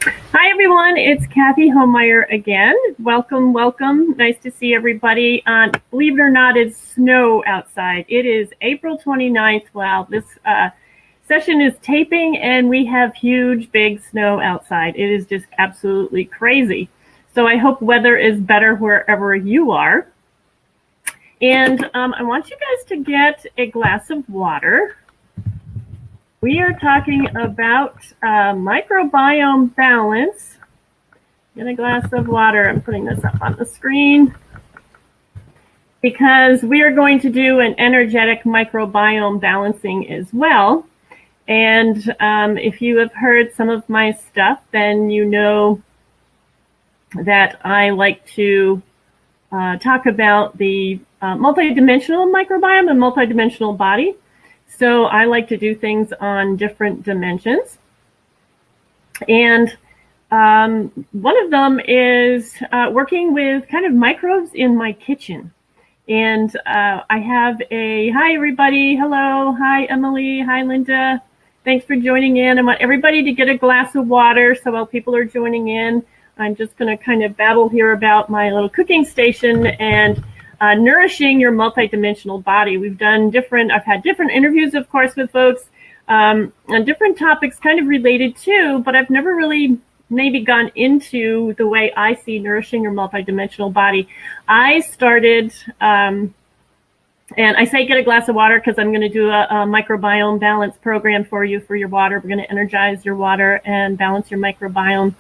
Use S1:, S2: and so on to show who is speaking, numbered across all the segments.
S1: Hi, everyone. It's Kathy Homemeyer again. Welcome, welcome. Nice to see everybody. Believe it or not, it's snow outside. It is April 29th. Wow, this session is taping, and we have huge, big snow outside. It is just absolutely crazy. So I hope weather is better wherever you are. And I want you guys to get a glass of water. We are talking about microbiome balance. Get a glass of water. I'm putting this up on the screen because we are going to do an energetic microbiome balancing as well. And if you have heard some of my stuff, then you know that I like to talk about the multidimensional microbiome and multidimensional body. So I like to do things on different dimensions. And one of them is working with kind of microbes in my kitchen. And I have hi, everybody. Hello. Hi, Emily. Hi, Linda. Thanks for joining in. I want everybody to get a glass of water. So while people are joining in, I'm just going to kind of babble here about my little cooking station and nourishing your multidimensional body. I've had different interviews, of course, with folks on different topics kind of related to, but I've never really maybe gone into the way I see nourishing your multidimensional body. I started, and I say get a glass of water because I'm going to do a microbiome balance program for you for your water. We're going to energize your water and balance your microbiome.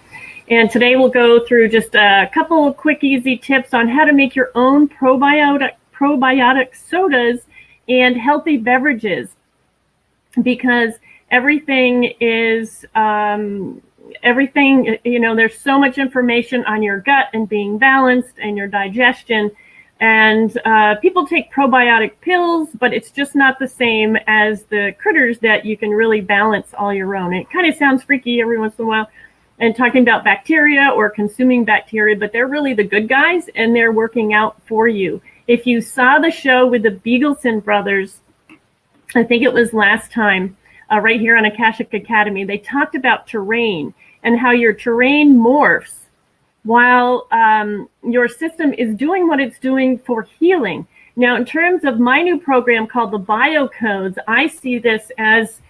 S1: And today we'll go through just a couple of quick, easy tips on how to make your own probiotic sodas and healthy beverages. Because everything, there's so much information on your gut and being balanced and your digestion. And people take probiotic pills, but it's just not the same as the critters that you can really balance all your own. It kind of sounds freaky every once in a while. And talking about bacteria or consuming bacteria, but they're really the good guys and they're working out for you. If you saw the show with the Beagleson brothers, I think it was last time, right here on Akashic Academy, they talked about terrain and how your terrain morphs while your system is doing what it's doing for healing. Now, in terms of my new program called the Biocodes, I see this as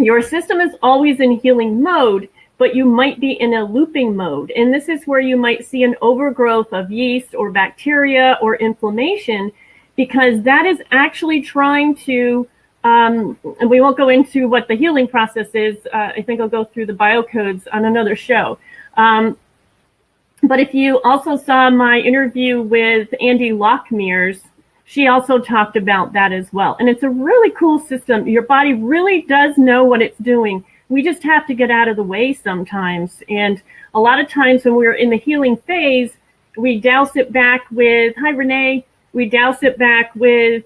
S1: your system is always in healing mode, but you might be in a looping mode. And this is where you might see an overgrowth of yeast or bacteria or inflammation, because that is actually trying to, and we won't go into what the healing process is. I think I'll go through the biocodes on another show. But if you also saw my interview with Andy Lockmears, she also talked about that as well. And it's a really cool system. Your body really does know what it's doing. We just have to get out of the way sometimes. And a lot of times when we're in the healing phase, we douse it back with, hi, Renee, we douse it back with,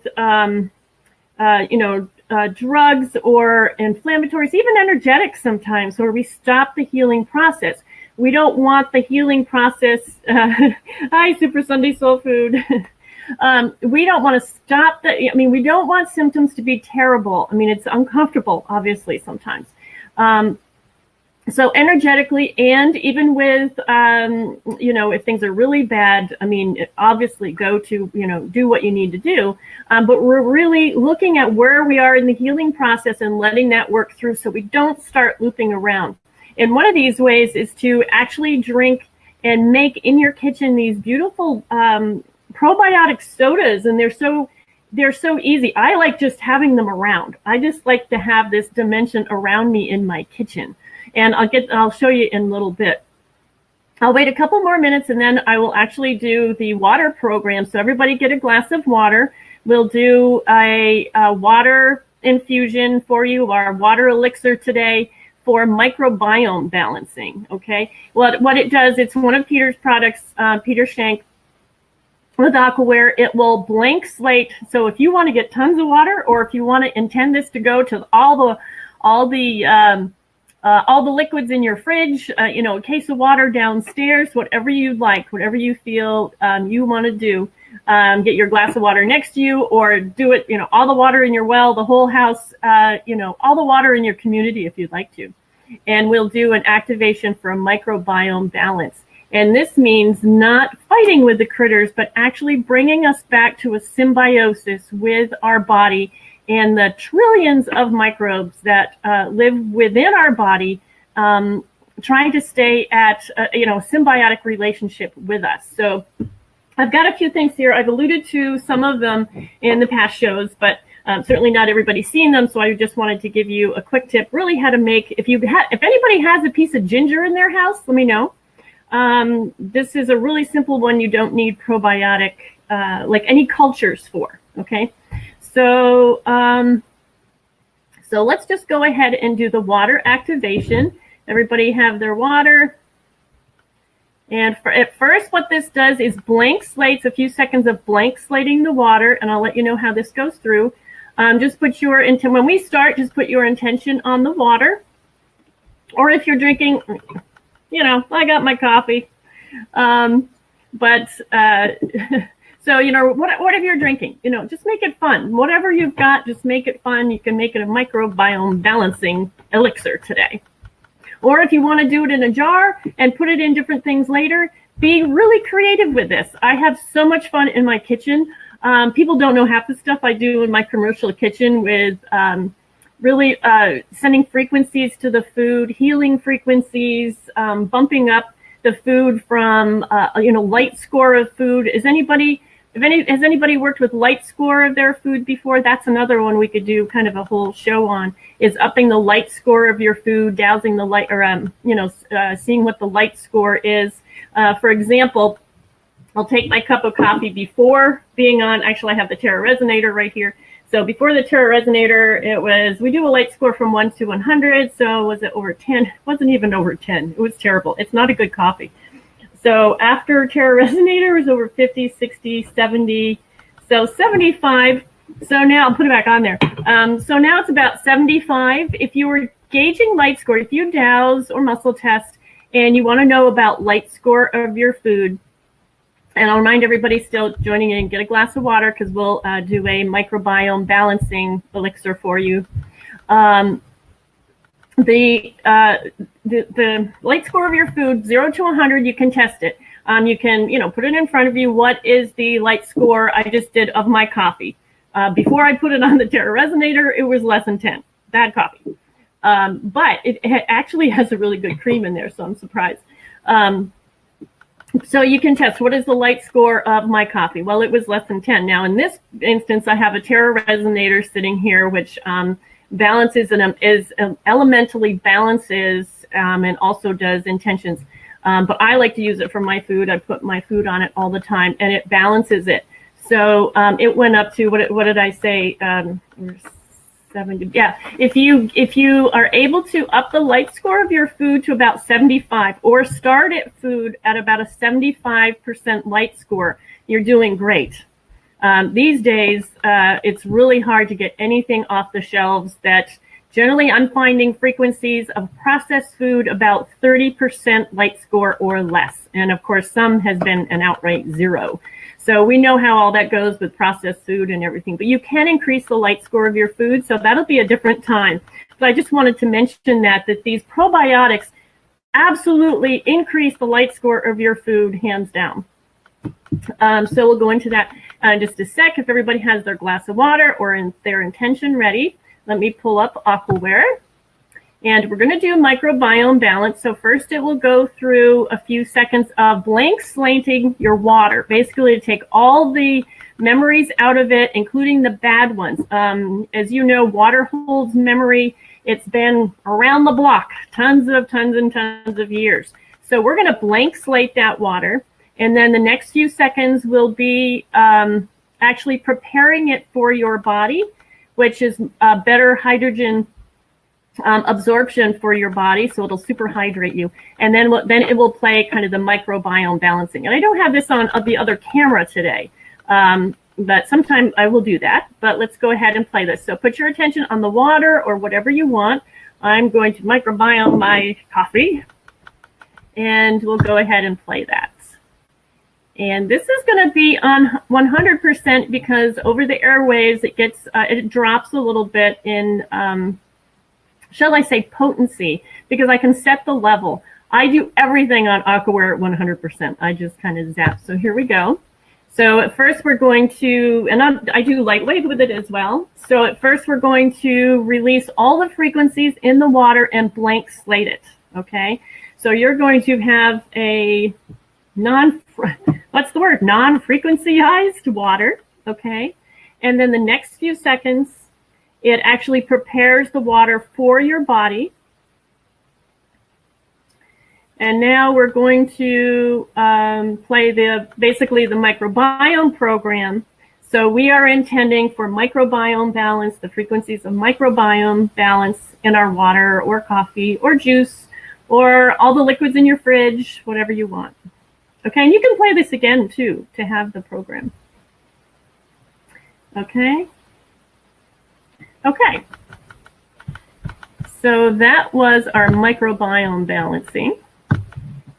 S1: drugs or inflammatories, even energetics sometimes, where we stop the healing process. We don't want the healing process. Hi, Super Sunday Soul Food. We don't want to stop that. We don't want symptoms to be terrible. It's uncomfortable, obviously, sometimes. So energetically, and even with, if things are really bad, obviously go to, do what you need to do. But we're really looking at where we are in the healing process and letting that work through so we don't start looping around. And one of these ways is to actually drink and make in your kitchen these beautiful probiotic sodas, and they're so easy. I like just having them around. I just like to have this dimension around me in my kitchen, and I'll show you in a little bit. I'll wait a couple more minutes and then I will actually do the water program. So everybody get a glass of water. We'll do a water infusion for you, our water elixir today for microbiome balancing. Okay, what it does, it's one of Peter's products, Peter Shank, with Aquaware. It will blank slate. So if you want to get tons of water, or if you want to intend this to go to all the liquids in your fridge, a case of water downstairs, whatever you like, whatever you feel you want to do, get your glass of water next to you, or do it, all the water in your well, the whole house, all the water in your community if you'd like to. and we'll do an activation for a microbiome balance. And this means not fighting with the critters, but actually bringing us back to a symbiosis with our body and the trillions of microbes that live within our body, trying to stay at a symbiotic relationship with us. So I've got a few things here. I've alluded to some of them in the past shows, but certainly not everybody's seen them. So I just wanted to give you a quick tip, really how to make, if anybody has a piece of ginger in their house, let me know. This is a really simple one you don't need probiotic, like any cultures for, okay? So, so let's just go ahead and do the water activation. Everybody have their water. And at first, what this does is blank slates, a few seconds of blank slating the water, and I'll let you know how this goes through. Just put your intent, when we start, just put your intention on the water. Or if you're drinking, I got my coffee. So, whatever you're drinking, just make it fun. Whatever you've got, just make it fun. You can make it a microbiome balancing elixir today. Or if you want to do it in a jar and put it in different things later, be really creative with this. I have so much fun in my kitchen. People don't know half the stuff I do in my commercial kitchen with really sending frequencies to the food, healing frequencies, bumping up the food from, light score of food. Has anybody worked with light score of their food before? That's another one we could do kind of a whole show on, is upping the light score of your food, dousing the light, or, seeing what the light score is. For example, I'll take my cup of coffee before being on, actually I have the Terra Resonator right here. So before the Terra Resonator, we do a light score from 1 to 100. So was it over 10? It wasn't even over 10. It was terrible. It's not a good coffee. So after Terra Resonator, it was over 50, 60, 70, so 75. So now I'll put it back on there. So now it's about 75. If you were gauging light score, if you douse or muscle test and you want to know about light score of your food, and I'll remind everybody still joining in, get a glass of water because we'll do a microbiome balancing elixir for you. The light score of your food, 0 to 100, you can test it. You can, put it in front of you. What is the light score I just did of my coffee? Before I put it on the Terra Resonator, it was less than 10. Bad coffee. But it actually has a really good cream in there, so I'm surprised. So you can test, what is the light score of my coffee? Well, it was less than 10. Now, in this instance, I have a Terra Resonator sitting here, which balances and is elementally balances and also does intentions. But I like to use it for my food. I put my food on it all the time, and it balances it. So it went up to, what did I say? 70. Yeah, if you are able to up the light score of your food to about 75, or start at food at about a 75% light score, you're doing great. These days, it's really hard to get anything off the shelves that generally I'm finding frequencies of processed food about 30% light score or less. And of course, some has been an outright 0. So we know how all that goes with processed food and everything, but you can increase the light score of your food. So that'll be a different time. But I just wanted to mention that these probiotics absolutely increase the light score of your food, hands down. So we'll go into that in just a sec. If everybody has their glass of water or their intention ready, let me pull up Aquaware. And we're going to do microbiome balance. So first it will go through a few seconds of blank slating your water, basically to take all the memories out of it, including the bad ones. As you know, water holds memory. It's been around the block, tons and tons of years. So we're going to blank slate that water. And then the next few seconds will be actually preparing it for your body, which is better hydrogen absorption for your body, so it'll super hydrate you. And then it will play kind of the microbiome balancing. And I don't have this on the other camera today, but sometime I will do that. But let's go ahead and play this. So put your attention on the water or whatever you want. I'm going to microbiome my coffee, and we'll go ahead and play that. And this is going to be on 100% because over the airwaves it drops a little bit in shall I say, potency, because I can set the level. I do everything on Aquaware at 100%. I just kind of zap. So here we go. So at first we're going to, and I do lightweight with it as well. So at first we're going to release all the frequencies in the water and blank slate it, okay? So you're going to have a non-frequencyized water, okay? And then the next few seconds, it actually prepares the water for your body. And now we're going to play basically the microbiome program. So we are intending for microbiome balance, the frequencies of microbiome balance in our water or coffee or juice or all the liquids in your fridge, whatever you want. Okay, and you can play this again too to have the program. Okay. Okay. So that was our microbiome balancing.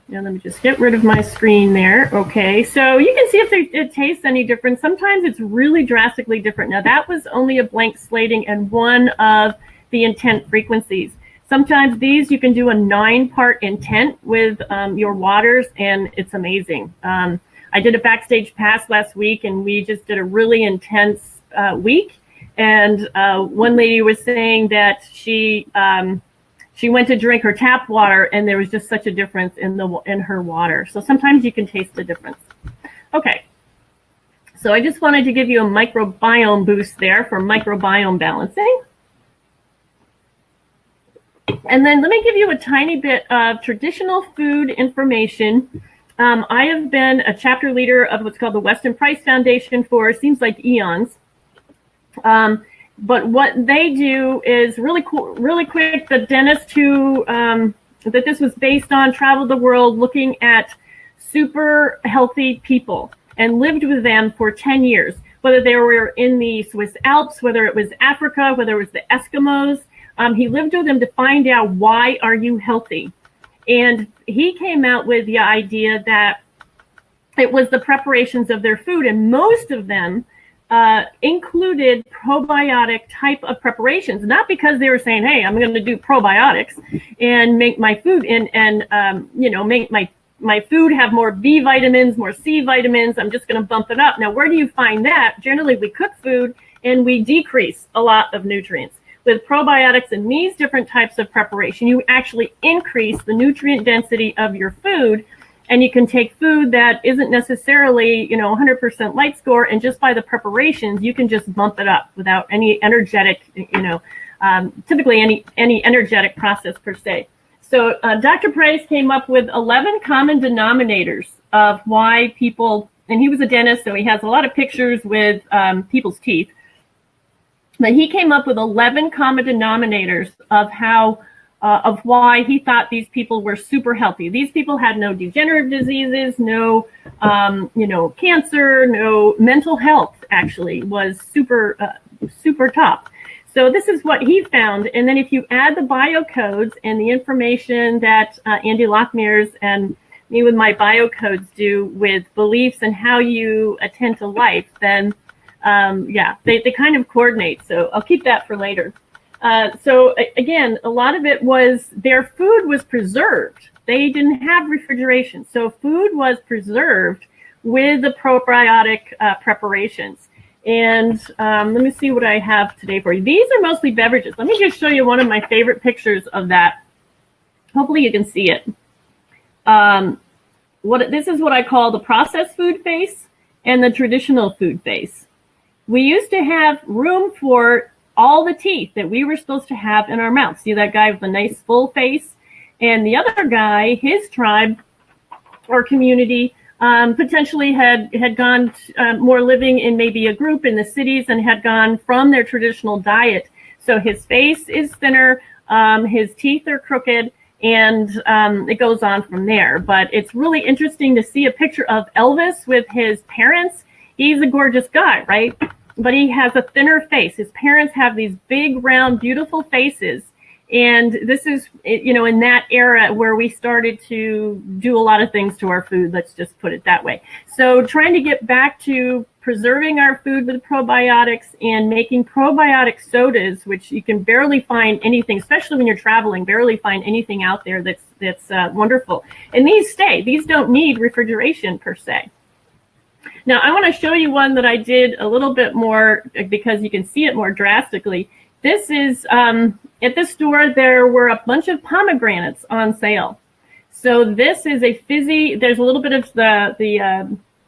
S1: Now let me just get rid of my screen there. Okay, so you can see if it tastes any different. Sometimes it's really drastically different. Now that was only a blank slating and one of the intent frequencies. Sometimes these you can do a 9-part intent with your waters, and it's amazing. I did a backstage pass last week, and we just did a really intense week. And one lady was saying that she went to drink her tap water, and there was just such a difference in her water. So sometimes you can taste the difference. Okay. So I just wanted to give you a microbiome boost there for microbiome balancing. And then let me give you a tiny bit of traditional food information. I have been a chapter leader of what's called the Weston Price Foundation for, seems like eons. But what they do is really cool, really quick. The dentist who that this was based on traveled the world looking at super healthy people and lived with them for 10 years, whether they were in the Swiss Alps, whether it was Africa, whether it was the Eskimos. He lived with them to find out, why are you healthy? And he came out with the idea that it was the preparations of their food, and most of them included probiotic type of preparations, not because they were saying, hey, I'm going to do probiotics and make my food and you know, make my food have more B vitamins, more C vitamins. I'm just going to bump it up. Now, where do you find that? Generally, we cook food and we decrease a lot of nutrients. With probiotics and these different types of preparation, you actually increase the nutrient density of your food. And you can take food that isn't necessarily, you know, 100% light score, and just by the preparations, you can just bump it up without any energetic, you know, typically any energetic process per se. So Dr. Price came up with 11 common denominators of why people, and he was a dentist, so he has a lot of pictures with people's teeth. But he came up with 11 common denominators of how of why he thought these people were super healthy. These people had no degenerative diseases, no, you know, cancer, no mental health. Actually, was super top. So this is what he found. And then if you add the biocodes and the information that Andy Lockmears and me with my biocodes do with beliefs and how you attend to life, then yeah, they kind of coordinate. So I'll keep that for later. So again, a lot of it was their food was preserved. They didn't have refrigeration. So food was preserved with the probiotic preparations. And let me see what I have today for you. These are mostly beverages. Let me just show you one of my favorite pictures of that. Hopefully you can see it. This is what I call the processed food face and the traditional food face. We used to have room for all the teeth that we were supposed to have in our mouth. See that guy with a nice full face? And the other guy, his tribe or community, potentially had gone more living in maybe a group in the cities and had gone from their traditional diet. So his face is thinner, his teeth are crooked, and it goes on from there. But it's really interesting to see a picture of Elvis with his parents. He's a gorgeous guy, right? But he has a thinner face. His parents have these big, round, beautiful faces. And this is, in that era where we started to do a lot of things to our food. Let's just put it that way. So trying to get back to preserving our food with probiotics and making probiotic sodas, which you can barely find anything, especially when you're traveling, barely find anything out there that's wonderful. And these don't need refrigeration per se. Now, I want to show you one that I did a little bit more because you can see it more drastically. This is, at the store, there were a bunch of pomegranates on sale. So this is a fizzy, there's a little bit of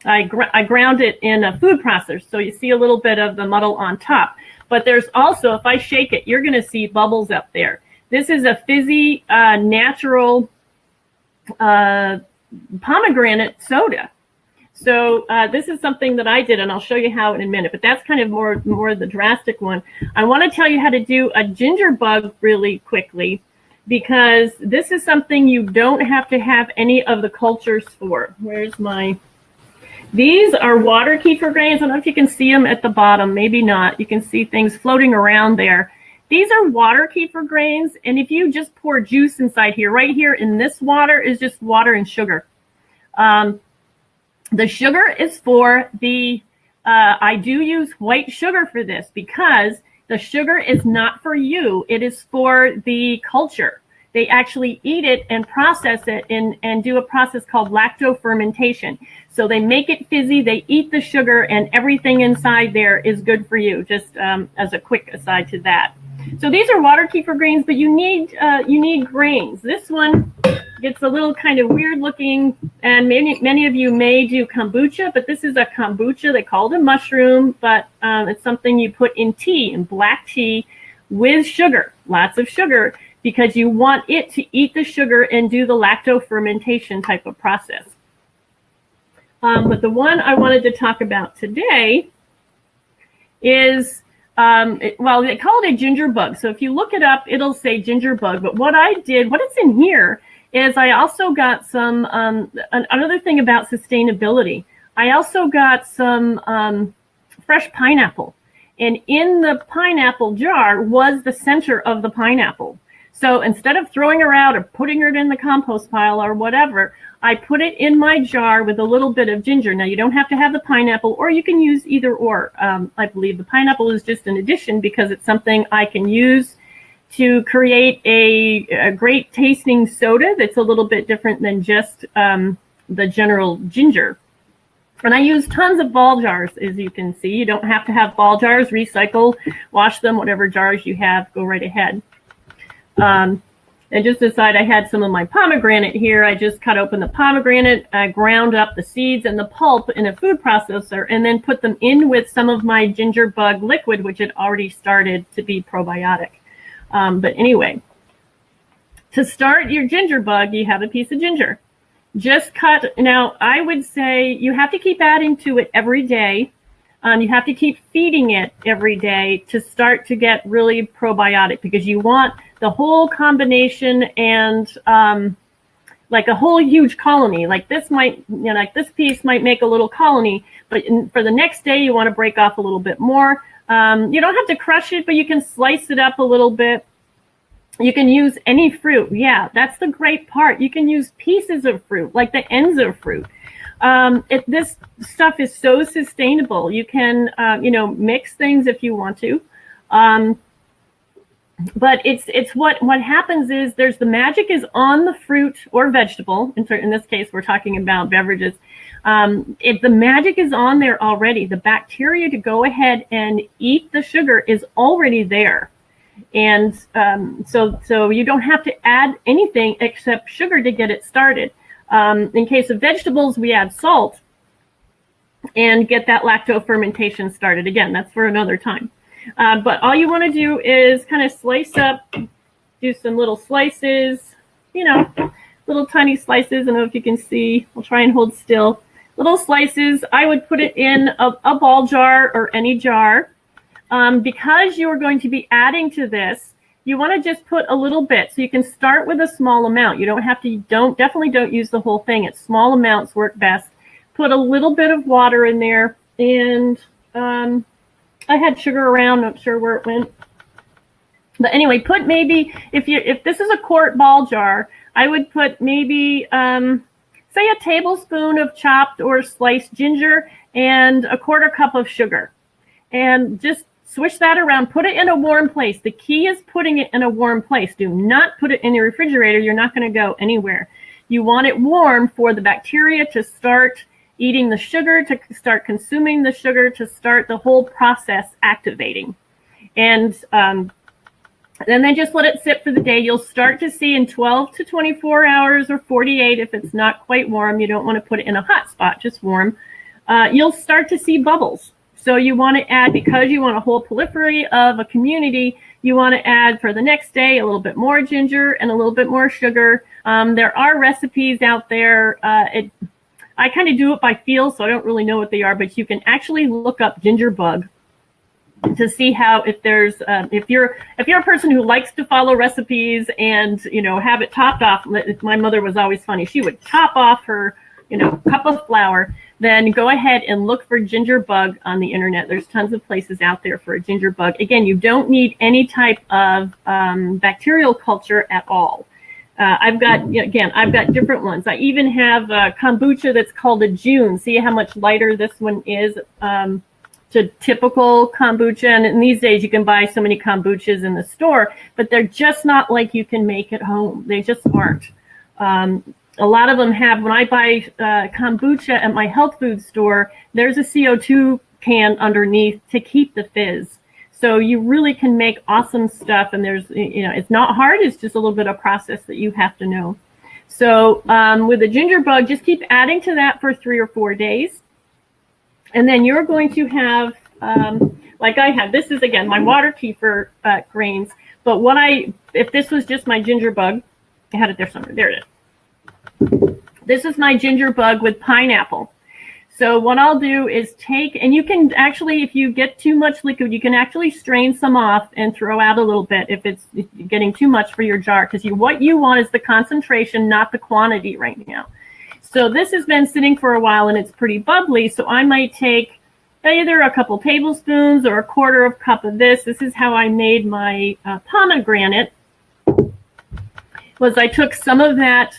S1: I ground it in a food processor. So you see a little bit of the muddle on top. But there's also, if I shake it, you're going to see bubbles up there. This is a fizzy, natural pomegranate soda. So this is something that I did, and I'll show you how in a minute, but that's kind of more the drastic one. I want to tell you how to do a ginger bug really quickly, because this is something you don't have to have any of the cultures for. These are water kefir grains. I don't know if you can see them at the bottom, maybe not. You can see things floating around there. These are water kefir grains, and if you just pour juice inside here, right here in this water is just water and sugar. The sugar is for the, I do use white sugar for this because the sugar is not for you. It is for the culture. They actually eat it and process it and do a process called lactofermentation. So they make it fizzy, they eat the sugar, and everything inside there is good for you, just as a quick aside to that. So these are water kefir grains, but you need grains. This one gets a little kind of weird looking, and many of you may do kombucha, but this is a kombucha. They call it a mushroom, but it's something you put in tea, in black tea, with sugar, lots of sugar, because you want it to eat the sugar and do the lactofermentation type of process. But the one I wanted to talk about today is, they call it a ginger bug. So if you look it up, it'll say ginger bug. But what it's in here is I also got some, another thing about sustainability. I also got some fresh pineapple. And in the pineapple jar was the center of the pineapple. So instead of throwing her out or putting her in the compost pile or whatever, I put it in my jar with a little bit of ginger. Now, you don't have to have the pineapple, or you can use either or. I believe the pineapple is just an addition because it's something I can use to create a great tasting soda that's a little bit different than just the general ginger. And I use tons of ball jars, as you can see. You don't have to have ball jars. Recycle, wash them, whatever jars you have, go right ahead. And just aside, I had some of my pomegranate here. I just cut open the pomegranate, I ground up the seeds and the pulp in a food processor, and then put them in with some of my ginger bug liquid, which had already started to be probiotic. But anyway, to start your ginger bug, you have a piece of ginger. Just cut. Now, I would say you have to keep adding to it every day. You have to keep feeding it every day to start to get really probiotic, because you want the whole combination and like a whole huge colony. Like this might, like this piece might make a little colony, but for the next day you want to break off a little bit more. You don't have to crush it, but you can slice it up a little bit. You can use any fruit. Yeah, that's the great part. You can use pieces of fruit, like the ends of fruit. This stuff is so sustainable. You can, mix things if you want to. But it's what happens is the magic is on the fruit or vegetable. In this case, we're talking about beverages. The magic is on there already. The bacteria to go ahead and eat the sugar is already there. And so you don't have to add anything except sugar to get it started. In case of vegetables, we add salt and get that lactofermentation started. Again, that's for another time. But all you want to do is kind of slice up, do some little slices, little tiny slices. I don't know if you can see. I'll try and hold still. Little slices. I would put it in a ball jar or any jar. Because you're going to be adding to this, you want to just put a little bit. So you can start with a small amount. You don't have to, definitely don't use the whole thing. It's small amounts work best. Put a little bit of water in there. And I had sugar around, not sure where it went. But anyway, put maybe, if this is a quart ball jar, I would put maybe, say, a tablespoon of chopped or sliced ginger and a quarter cup of sugar. And just swish that around. Put it in a warm place. The key is putting it in a warm place. Do not put it in your refrigerator. You're not going to go anywhere. You want it warm for the bacteria to start eating the sugar, to start consuming the sugar, to start the whole process activating. And then just let it sit for the day. You'll start to see in 12 to 24 hours or 48, if it's not quite warm, you don't want to put it in a hot spot, just warm. You'll start to see bubbles. So you want to add, because you want a whole proliferate of a community, you want to add for the next day a little bit more ginger and a little bit more sugar. There are recipes out there. I kind of do it by feel, so I don't really know what they are, but you can actually look up ginger bug to see how, if there's if you're a person who likes to follow recipes and have it topped off. My mother was always funny. She would top off her cup of flour. Then go ahead and look for ginger bug on the internet. There's tons of places out there for a ginger bug. Again, you don't need any type of bacterial culture at all. I've got different ones. I even have kombucha that's called a June. See how much lighter this one is to typical kombucha. And in these days, you can buy so many kombuchas in the store, but they're just not like you can make at home. They just aren't. A lot of them have, when I buy kombucha at my health food store, there's a CO2 can underneath to keep the fizz. So you really can make awesome stuff, and there's, it's not hard. It's just a little bit of process that you have to know. So with the ginger bug, just keep adding to that for 3 or 4 days. And then you're going to have, like I have, this is, again, my water kefir grains. But if this was just my ginger bug, I had it there somewhere. There it is. This is my ginger bug with pineapple. So what I'll do is take, and you can actually, if you get too much liquid, you can actually strain some off and throw out a little bit if it's getting too much for your jar, because what you want is the concentration, not the quantity right now. So this has been sitting for a while and it's pretty bubbly, so I might take either a couple tablespoons or a quarter of a cup of this. This is how I made my pomegranate. Was I took some of that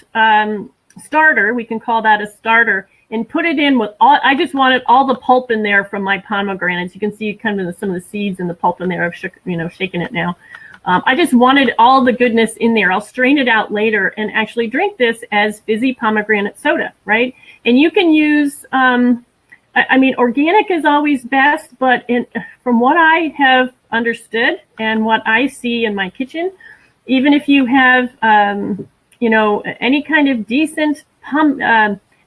S1: starter, we can call that a starter, and put it in with all, I just wanted all the pulp in there from my pomegranates. You can see kind of some of the seeds and the pulp in there. I've shaken it now. I just wanted all the goodness in there. I'll strain it out later and actually drink this as fizzy pomegranate soda, right? And you can use, organic is always best, but from what I have understood and what I see in my kitchen, even if you have, any kind of decent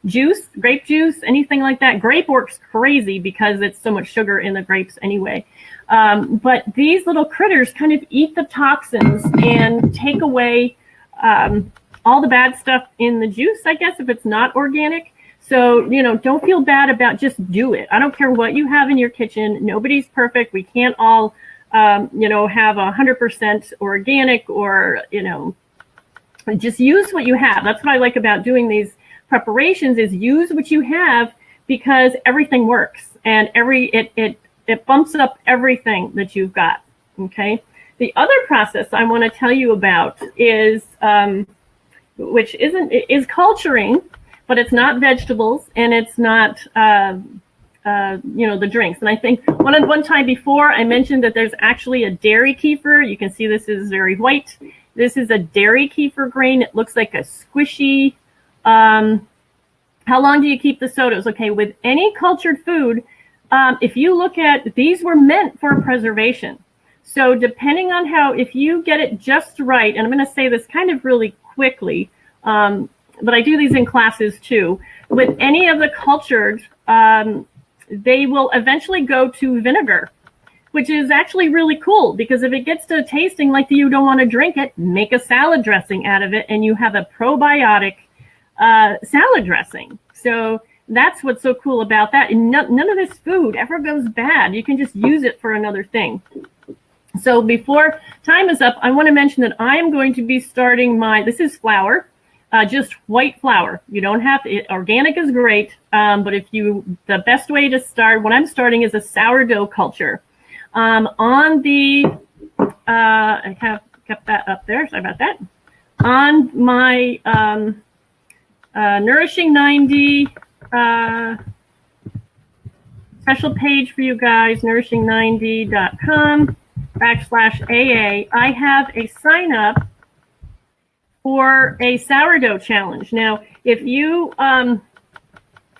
S1: juice, grape juice, anything like that. Grape works crazy because it's so much sugar in the grapes anyway. But these little critters kind of eat the toxins and take away all the bad stuff in the juice, I guess, if it's not organic. So, don't feel bad about, just do it. I don't care what you have in your kitchen. Nobody's perfect. We can't all have 100% organic or, just use what you have. That's what I like about doing these preparations, is use what you have, because everything works and it bumps up everything that you've got. Okay. The other process I want to tell you about is, is culturing, but it's not vegetables and it's not, the drinks. And I think one time before I mentioned that there's actually a dairy kefir. You can see this is very white. This is a dairy kefir grain. It looks like a squishy. How long do you keep the sodas? Okay, with any cultured food, if you look at, these were meant for preservation. So depending on if you get it just right, and I'm going to say this kind of really quickly, but I do these in classes too. With any of the cultured, they will eventually go to vinegar, which is actually really cool, because if it gets to tasting like you don't want to drink it, make a salad dressing out of it, and you have a probiotic salad dressing. So that's what's so cool about that. And none of this food ever goes bad. You can just use it for another thing. So before time is up, I want to mention that I am going to be starting this is flour, just white flour. You don't have to, organic is great, but the best way to start, what I'm starting is a sourdough culture. On the I have kept that up there. Sorry about that. On my Nourishing 90 special page for you guys, nourishing90.com/AA, I have a sign up for a sourdough challenge. Now, if you,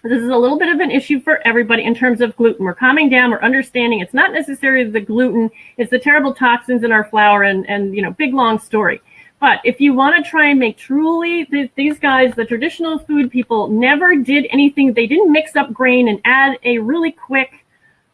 S1: this is a little bit of an issue for everybody in terms of gluten. We're calming down, we're understanding it's not necessarily the gluten, it's the terrible toxins in our flour and you know, big long story. But if you want to try and make truly, these guys, the traditional food people, never did anything. They didn't mix up grain and add a really quick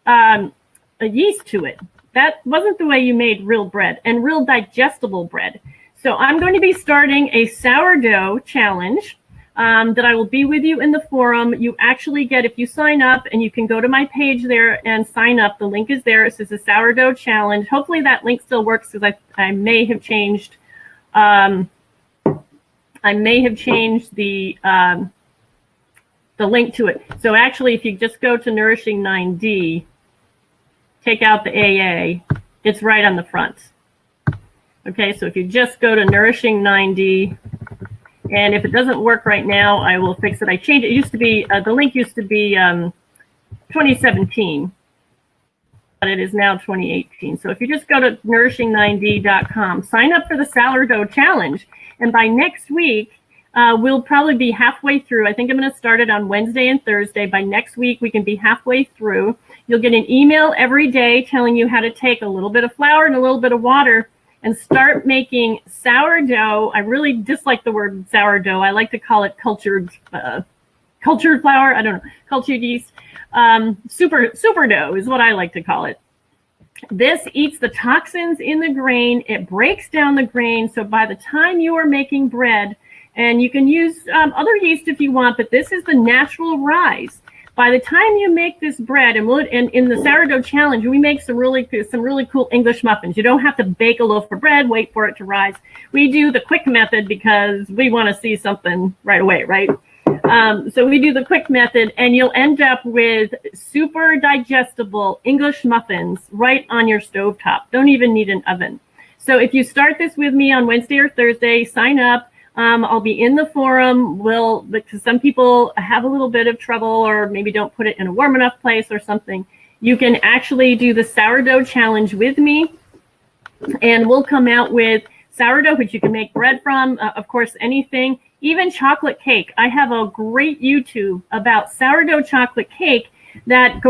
S1: a yeast to it. That wasn't the way you made real bread and real digestible bread. So I'm going to be starting a sourdough challenge that I will be with you in the forum. You actually get, if you sign up, and you can go to my page there and sign up. The link is there. It says a sourdough challenge. Hopefully that link still works, because I may have changed. I may have changed the link to it. So actually, if you just go to Nourishing 9D, take out the AA, it's right on the front. Okay, so if you just go to Nourishing 9D, and if it doesn't work right now, I will fix it. I changed it. It used to be, the link used to be 2017, but it is now 2018. So if you just go to nourishing9d.com, sign up for the sourdough challenge, and by next week, we'll probably be halfway through. I think I'm going to start it on Wednesday and Thursday. By next week, we can be halfway through. You'll get an email every day telling you how to take a little bit of flour and a little bit of water and start making sourdough. I really dislike the word sourdough. I like to call it cultured flour. I don't know, cultured yeast. Super dough is what I like to call it. This eats the toxins in the grain. It breaks down the grain. So by the time you are making bread, and you can use other yeast if you want, but this is the natural rise. By the time you make this bread, and in the sourdough challenge, we make some really cool English muffins. You don't have to bake a loaf of bread, wait for it to rise. We do the quick method because we want to see something right away, right? So we do the quick method, and you'll end up with super digestible English muffins right on your stovetop. Don't even need an oven. So if you start this with me on Wednesday or Thursday, sign up. I'll be in the forum. Because some people have a little bit of trouble, or maybe don't put it in a warm enough place or something. You can actually do the sourdough challenge with me, and we'll come out with sourdough, which you can make bread from, of course, anything, even chocolate cake. I have a great YouTube about sourdough chocolate cake. That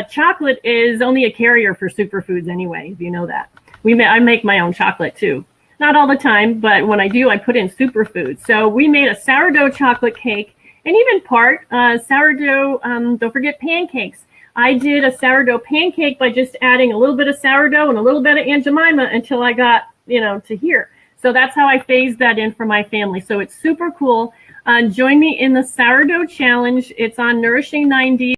S1: chocolate is only a carrier for superfoods anyway, if you know that. I make my own chocolate too. Not all the time, but when I do, I put in superfoods. So we made a sourdough chocolate cake, and even sourdough, don't forget pancakes. I did a sourdough pancake by just adding a little bit of sourdough and a little bit of Aunt Jemima until I got, to here. So that's how I phased that in for my family. So it's super cool. Join me in the sourdough challenge. It's on Nourishing 9D.